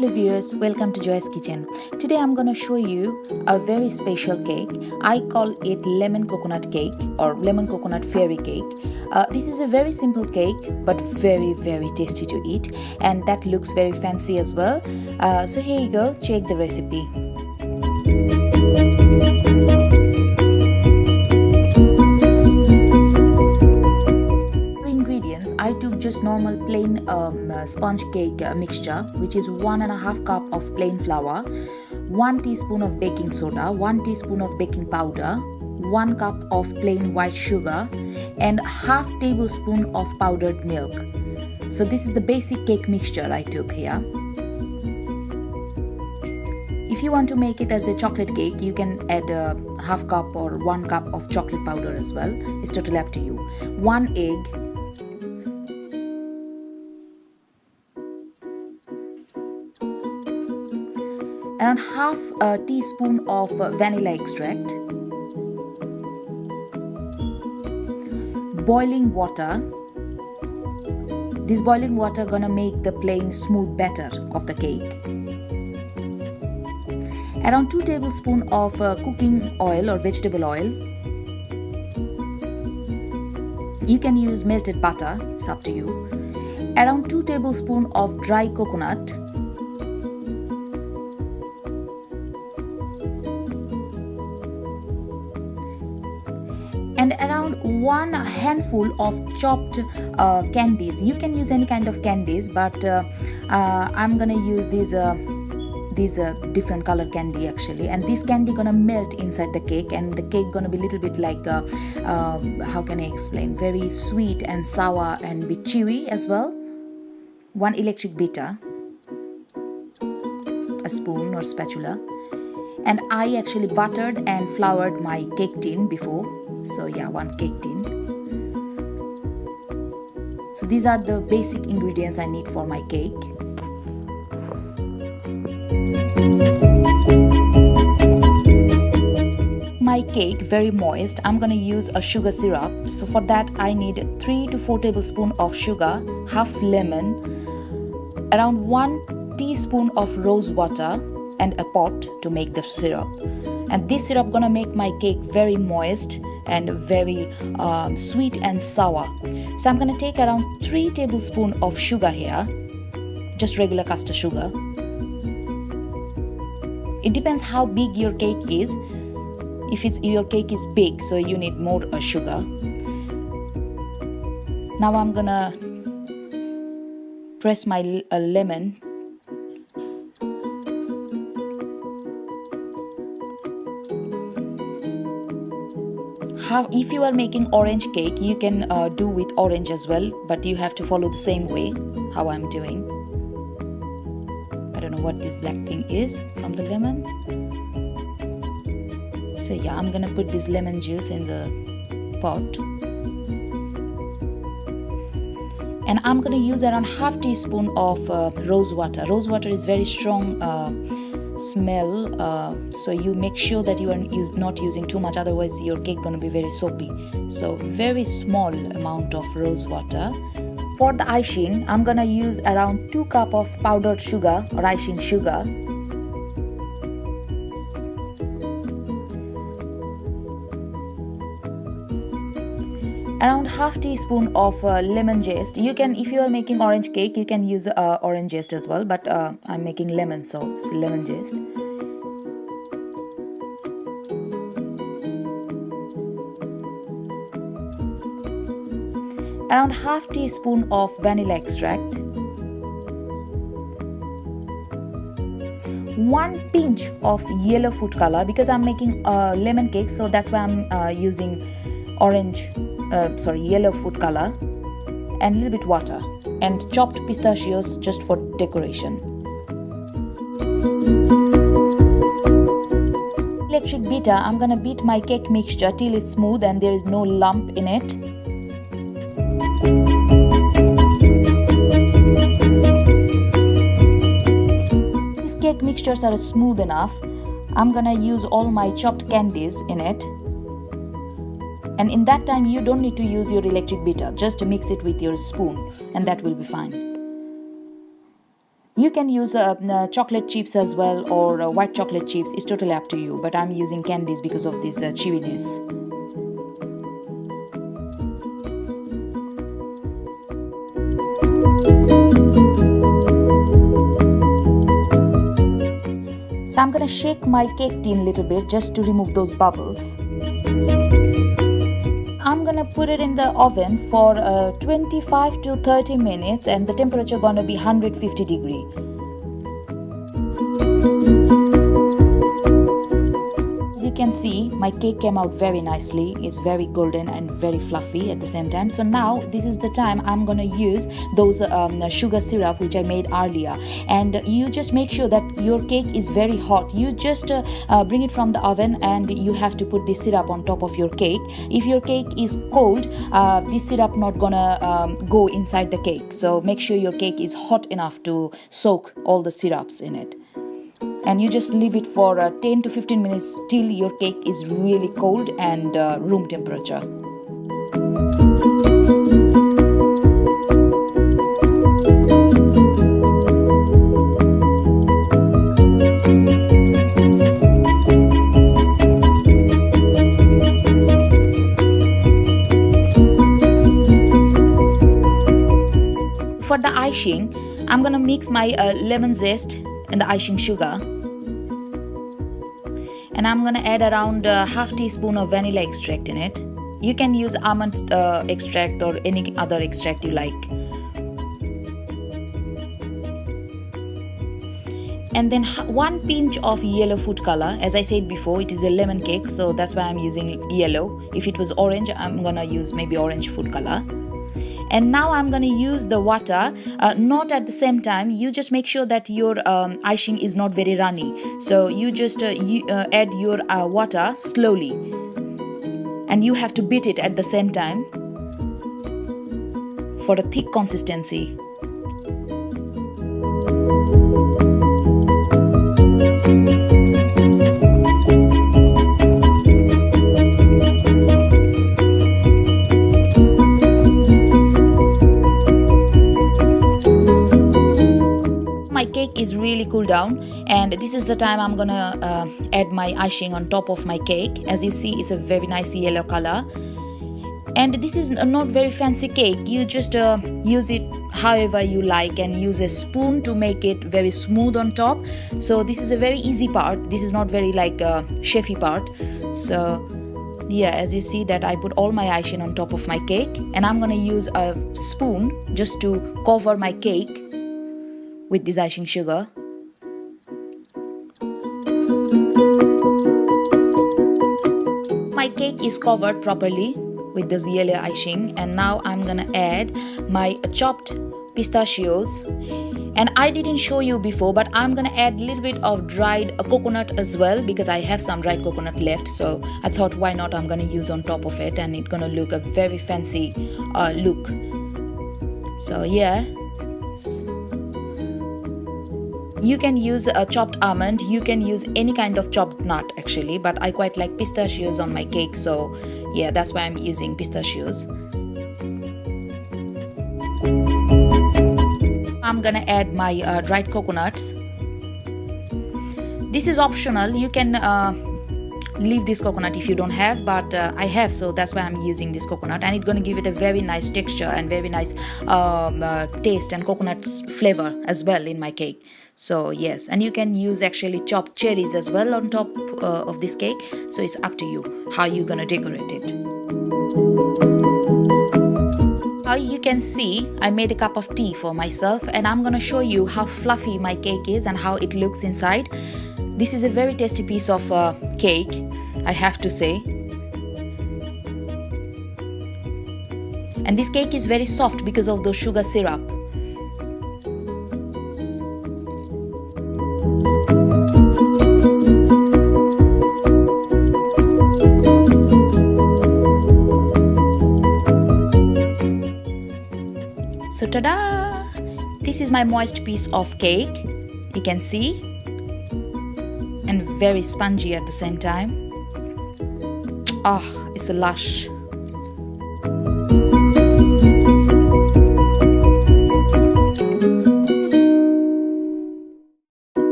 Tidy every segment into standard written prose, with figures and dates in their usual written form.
Hello viewers, welcome to Joy's Kitchen. Today I'm gonna show you a very special cake. I call it lemon coconut cake or lemon coconut fairy cake. This is a very simple cake but very tasty to eat, and that looks very fancy as well. So here you go, check the recipe. I took just normal plain sponge cake mixture, which is 1.5 cup of plain flour, 1 teaspoon of baking soda, 1 teaspoon of baking powder, 1 cup of plain white sugar, and half tablespoon of powdered milk. So this is the basic cake mixture I took here. If you want to make it as a chocolate cake, you can add a half cup or 1 cup of chocolate powder as well. It's totally up to you. 1 egg, around half a teaspoon of vanilla extract, boiling water. This boiling water gonna make the plain smooth batter of the cake. Around 2 tablespoons of cooking oil or vegetable oil. You can use melted butter, it's up to you. Around 2 tablespoons of dry coconut. And around 1 handful of chopped candies. You can use any kind of candies, but I'm gonna use these different color candy actually, and this candy gonna melt inside the cake, and the cake gonna be a little bit like how can I explain, very sweet and sour and bit chewy as well. 1 electric beater, a spoon or spatula, and I actually buttered and floured my cake tin before. So yeah, 1 cake tin. So these are the basic ingredients I need for my cake. My cake very moist, I'm gonna use a sugar syrup. So for that I need 3 to 4 tablespoons of sugar, half lemon, around 1 teaspoon of rose water, and a pot to make the syrup. And this syrup gonna make my cake very moist and very sweet and sour. So I'm gonna take around 3 tablespoons of sugar here, just regular caster sugar. It depends how big your cake is. If your cake is big, so you need more sugar. Now I'm gonna press my lemon. If you are making orange cake, you can do with orange as well, but you have to follow the same way how I'm doing. I don't know what this black thing is from the lemon. So yeah, I'm gonna put this lemon juice in the pot, and I'm gonna use around half teaspoon of rose water. Rose water is very strong smell, so you make sure that you are not using too much, otherwise your cake gonna be very soapy. So very small amount of rose water. For the icing, I'm gonna use around 2 cup of powdered sugar or icing sugar, around half teaspoon of lemon zest. You can, if you are making orange cake, you can use orange zest as well, but I'm making lemon, so it's lemon zest. Around half teaspoon of vanilla extract, 1 pinch of yellow food color, because I'm making a lemon cake, so that's why I'm using yellow food color, and a little bit water, and chopped pistachios just for decoration. Electric beater, I'm gonna beat my cake mixture till it's smooth and there is no lump in it. These cake mixtures are smooth enough. I'm gonna use all my chopped candies in it. And in that time you don't need to use your electric beater, just mix it with your spoon and that will be fine. You can use chocolate chips as well, or white chocolate chips. It's totally up to you, but I'm using candies because of this chewiness. So I'm gonna shake my cake tin a little bit just to remove those bubbles. I'm gonna put it in the oven for 25 to 30 minutes, and the temperature gonna be 150 degree. As you can see, my cake came out very nicely. It's very golden and very fluffy at the same time. So now this is the time I'm gonna use those sugar syrup which I made earlier, and you just make sure that your cake is very hot. You just bring it from the oven, and you have to put this syrup on top of your cake. If your cake is cold, this syrup not gonna go inside the cake, so make sure your cake is hot enough to soak all the syrups in it. And you just leave it for 10 to 15 minutes till your cake is really cold and room temperature. For the icing, I'm gonna mix my lemon zest and the icing sugar, and I'm gonna add around half teaspoon of vanilla extract in it. You can use almond extract or any other extract you like. And then 1 pinch of yellow food color. As I said before, it is a lemon cake, so that's why I'm using yellow. If it was orange, I'm gonna use maybe orange food color. And now I'm going to use the water, not at the same time. You just make sure that your icing is not very runny. So you just add your water slowly, and you have to beat it at the same time for a thick consistency. My cake is really cool down, and this is the time I'm gonna add my icing on top of my cake. As you see, it's a very nice yellow color, and this is not very fancy cake. You just use it however you like, and use a spoon to make it very smooth on top. So this is a very easy part. This is not very like chefy part. So yeah, as you see that I put all my icing on top of my cake, and I'm gonna use a spoon just to cover my cake with this icing sugar. My cake is covered properly with this yellow icing, and now I'm gonna add my chopped pistachios. And I didn't show you before, but I'm gonna add a little bit of dried coconut as well, because I have some dried coconut left. So I thought, why not, I'm gonna use on top of it, and it's gonna look a very fancy look. So yeah, you can use a chopped almond, you can use any kind of chopped nut actually, but I quite like pistachios on my cake, so yeah, that's why I'm using pistachios. I'm gonna add my dried coconuts. This is optional, you can leave this coconut if you don't have, but I have, so that's why I'm using this coconut, and it's gonna give it a very nice texture and very nice taste and coconut flavor as well in my cake. So yes, and you can use actually chopped cherries as well on top of this cake, so it's up to you how you're gonna decorate it. How you can see, I made a cup of tea for myself, and I'm gonna show you how fluffy my cake is and how it looks inside. This is a very tasty piece of cake, I have to say. And this cake is very soft because of the sugar syrup. So ta-da! This is my moist piece of cake, you can see, and very spongy at the same time. Ah, oh, it's a lush.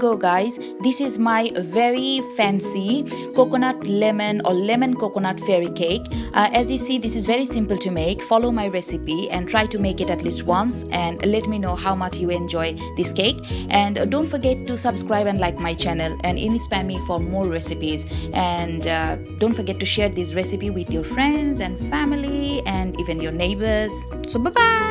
go guys, this is my very fancy coconut lemon or lemon coconut fairy cake. As you see, this is very simple to make. Follow my recipe and try to make it at least once and let me know how much you enjoy this cake. And don't forget to subscribe and like my channel and inspire me for more recipes. And don't forget to share this recipe with your friends and family and even your neighbors. So bye bye.